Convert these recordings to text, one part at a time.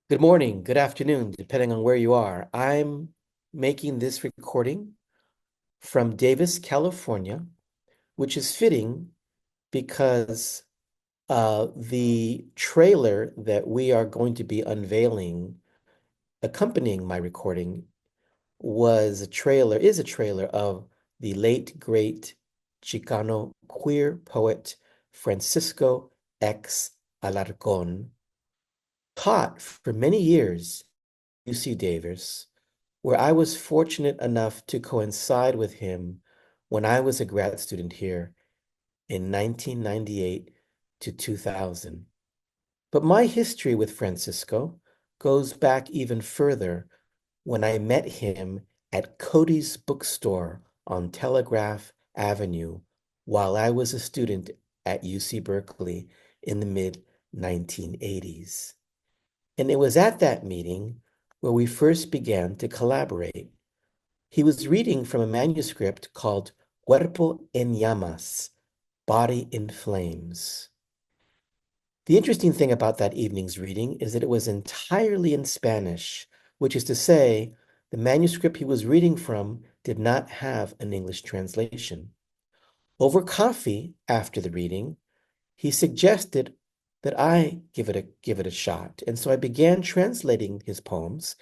Good morning, good afternoon, depending on where you are. I'm making this recording from Davis, California, which is fitting because the trailer that we are going to be unveiling, accompanying my recording, is a trailer of the late, great Chicano queer poet Francisco X. Alarcón, taught for many years UC Davis, where I was fortunate enough to coincide with him when I was a grad student here in 1998 to 2000. But my history with Francisco goes back even further when I met him at Cody's bookstore on Telegraph Avenue while I was a student at UC Berkeley in the mid 1980s. And it was at that meeting where we first began to collaborate. He was reading from a manuscript called Cuerpo en Llamas, Body in Flames. The interesting thing about that evening's reading is that it was entirely in Spanish, which is to say, the manuscript he was reading from did not have an English translation. Over coffee after the reading, he suggested that I give it a shot. And so I began translating his poems,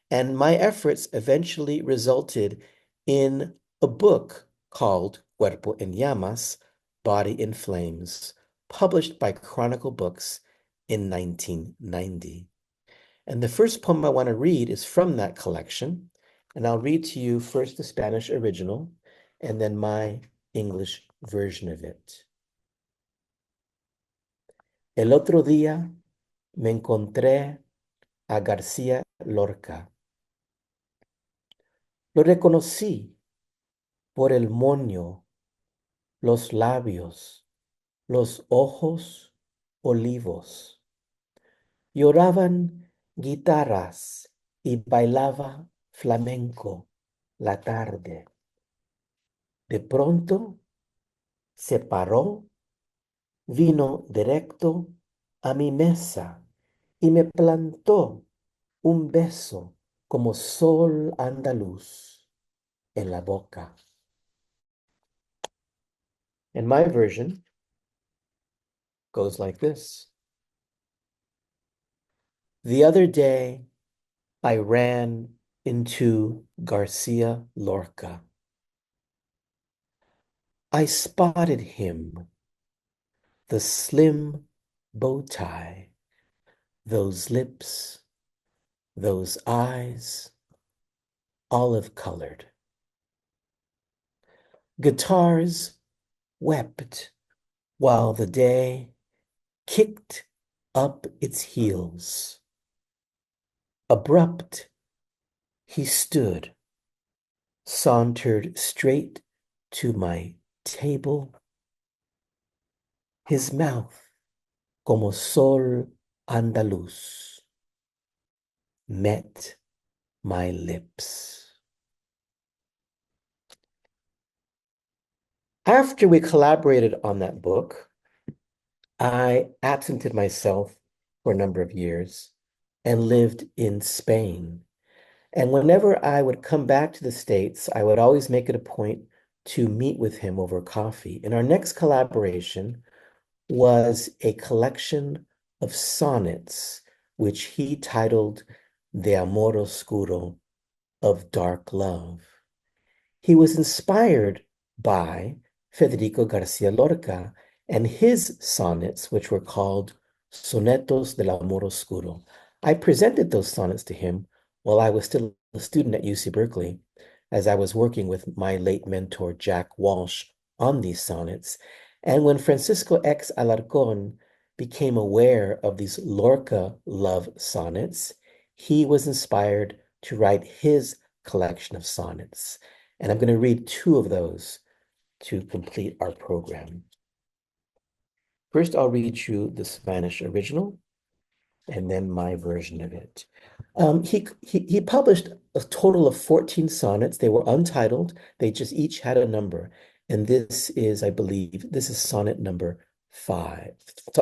and my efforts eventually resulted in a book called Cuerpo en Llamas, Body in Flames, published by Chronicle Books in 1990. And the first poem I want to read is from that collection, and I'll read to you first the Spanish original and then my English version of it. El otro día me encontré a García Lorca. Lo reconocí por el moño, los labios, los ojos olivos. Lloraban guitarras y bailaba flamenco la tarde. De pronto se paró, vino directo a mi mesa y me plantó un beso como sol andaluz en la boca. And my version goes like this. The other day, I ran into Garcia Lorca. I spotted him, the slim bow tie, those lips, those eyes, olive colored. Guitars wept while the day kicked up its heels. Abrupt, he stood, sauntered straight to my table, his mouth como sol andaluz met my lips. After we collaborated on that book, I absented myself for a number of years and lived in Spain. And whenever I would come back to the States, I would always make it a point to meet with him over coffee. And our next collaboration was a collection of sonnets, which he titled De Amor Oscuro, of Dark Love. He was inspired by Federico Garcia Lorca and his sonnets, which were called Sonetos del Amor Oscuro. I presented those sonnets to him while I was still a student at UC Berkeley, as I was working with my late mentor, Jack Walsh, on these sonnets. And when Francisco X. Alarcón became aware of these Lorca love sonnets, he was inspired to write his collection of sonnets. And I'm going to read two of those to complete our program. First, I'll read you the Spanish original and then my version of it. He published a total of 14 sonnets. They were untitled. They just each had a number. And this is, I believe, this is sonnet number 5,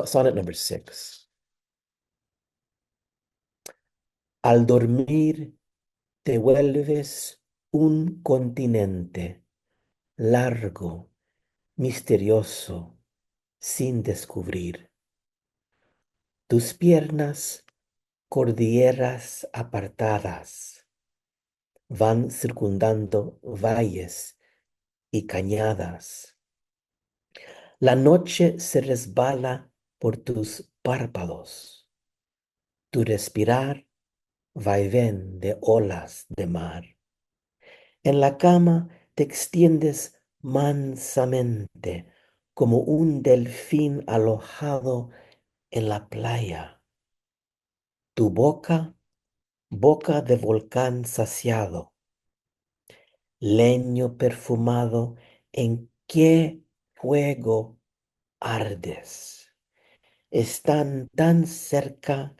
sonnet number 6. Al dormir te vuelves un continente largo, misterioso, sin descubrir. Tus piernas, cordilleras apartadas, van circundando valles y cañadas. La noche se resbala por tus párpados. Tu respirar vaivén de olas de mar. En la cama te extiendes mansamente como un delfín alojado en la playa. Tu boca, boca de volcán saciado, leño perfumado, ¿en qué fuego ardes? Están tan cerca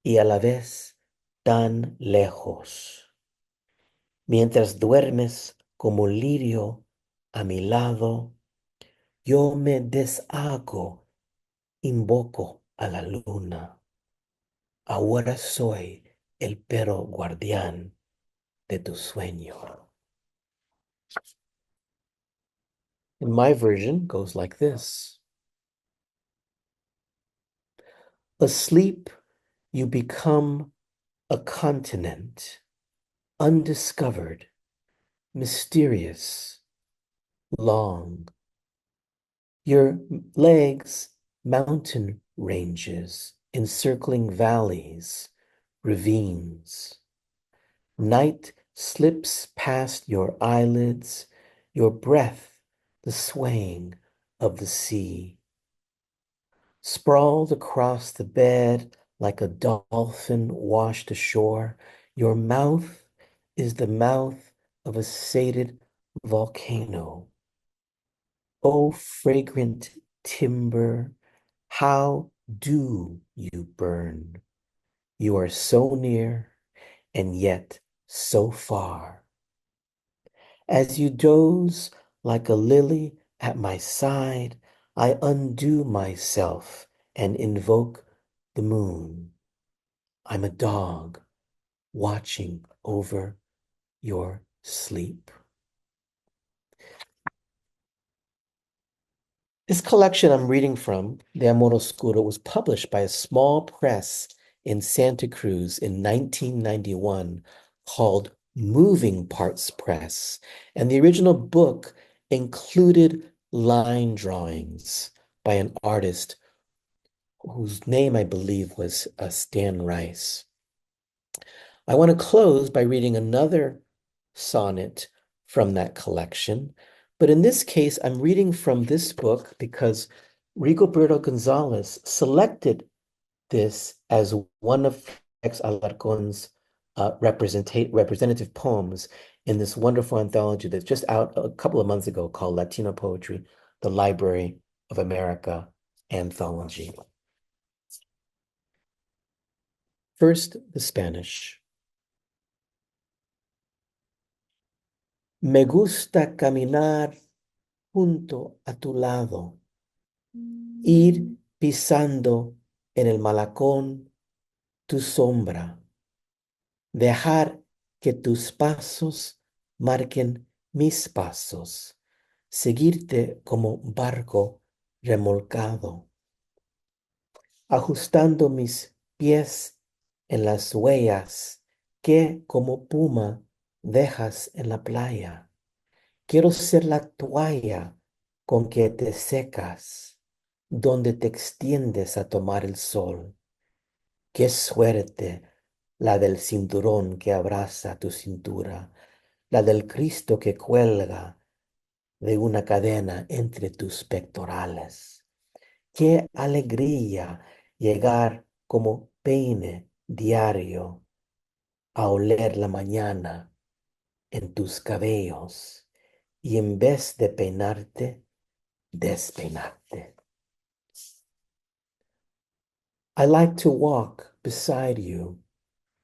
y a la vez tan lejos. Mientras duermes como lirio a mi lado, yo me deshago, invoco a la luna. Ahora soy el perro guardián de tu sueño. And my version goes like this. Asleep, you become a continent, undiscovered, mysterious, long. Your legs, mountain ranges, encircling valleys, ravines. Night slips past your eyelids, your breath, the swaying of the sea. Sprawled across the bed like a dolphin washed ashore, your mouth is the mouth of a sated volcano. O fragrant timber, how do you burn? You are so near and yet so far. As you doze like a lily at my side, I undo myself and invoke the moon. I'm a dog watching over your sleep. This collection I'm reading from, De Amor Oscuro, was published by a small press in Santa Cruz in 1991 called Moving Parts Press. And the original book included line drawings by an artist whose name I believe was Stan Rice. I want to close by reading another sonnet from that collection. But in this case, I'm reading from this book because Rigoberto Gonzalez selected this as one of Felix Alarcón's representative poems in this wonderful anthology that's just out a couple of months ago called Latino Poetry, the Library of America Anthology. First, the Spanish. Me gusta caminar junto a tu lado, ir pisando en el malacón tu sombra, dejar que tus pasos marquen mis pasos, seguirte como barco remolcado, ajustando mis pies en las huellas que como puma dejas en la playa. Quiero ser la toalla con que te secas, donde te extiendes a tomar el sol. Qué suerte la del cinturón que abraza tu cintura, la del Cristo que cuelga de una cadena entre tus pectorales. Qué alegría llegar como peine diario a oler la mañana en tus cabellos y en vez de peinarte, despeinarte. I like to walk beside you,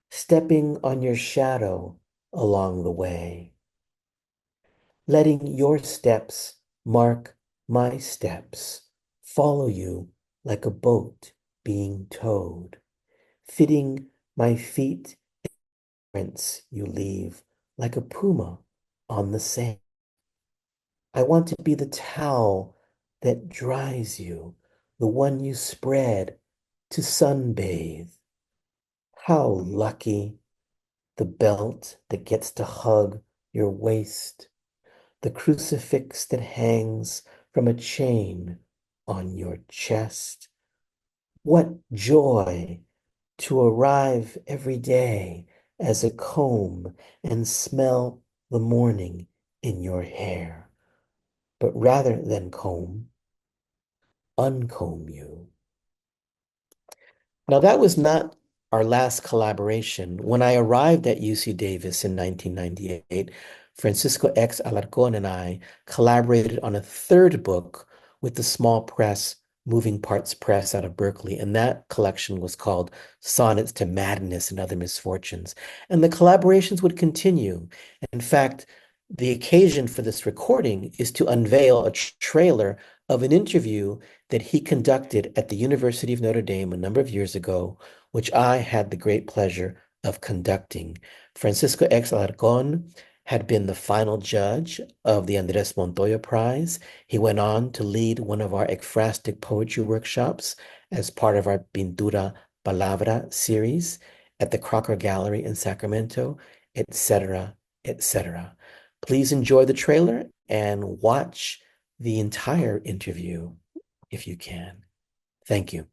stepping on your shadow along the way, letting your steps mark my steps, follow you like a boat being towed, fitting my feet footprints you leave like a puma on the sand. I want to be the towel that dries you, the one you spread to sunbathe. How lucky, the belt that gets to hug your waist, the crucifix that hangs from a chain on your chest. What joy to arrive every day as a comb and smell the morning in your hair. But rather than comb, uncomb you. Now, that was not our last collaboration. When I arrived at UC Davis in 1998, Francisco X. Alarcón and I collaborated on a third book with the small press, Moving Parts Press out of Berkeley. And that collection was called Sonnets to Madness and Other Misfortunes. And the collaborations would continue. In fact, the occasion for this recording is to unveil a trailer of an interview that he conducted at the University of Notre Dame a number of years ago, which I had the great pleasure of conducting. Francisco X. Alarcón had been the final judge of the Andrés Montoya Prize. He went on to lead one of our ekphrastic poetry workshops as part of our Pintura Palabra series at the Crocker Gallery in Sacramento, etc., etc. Please enjoy the trailer and watch the entire interview if you can. Thank you.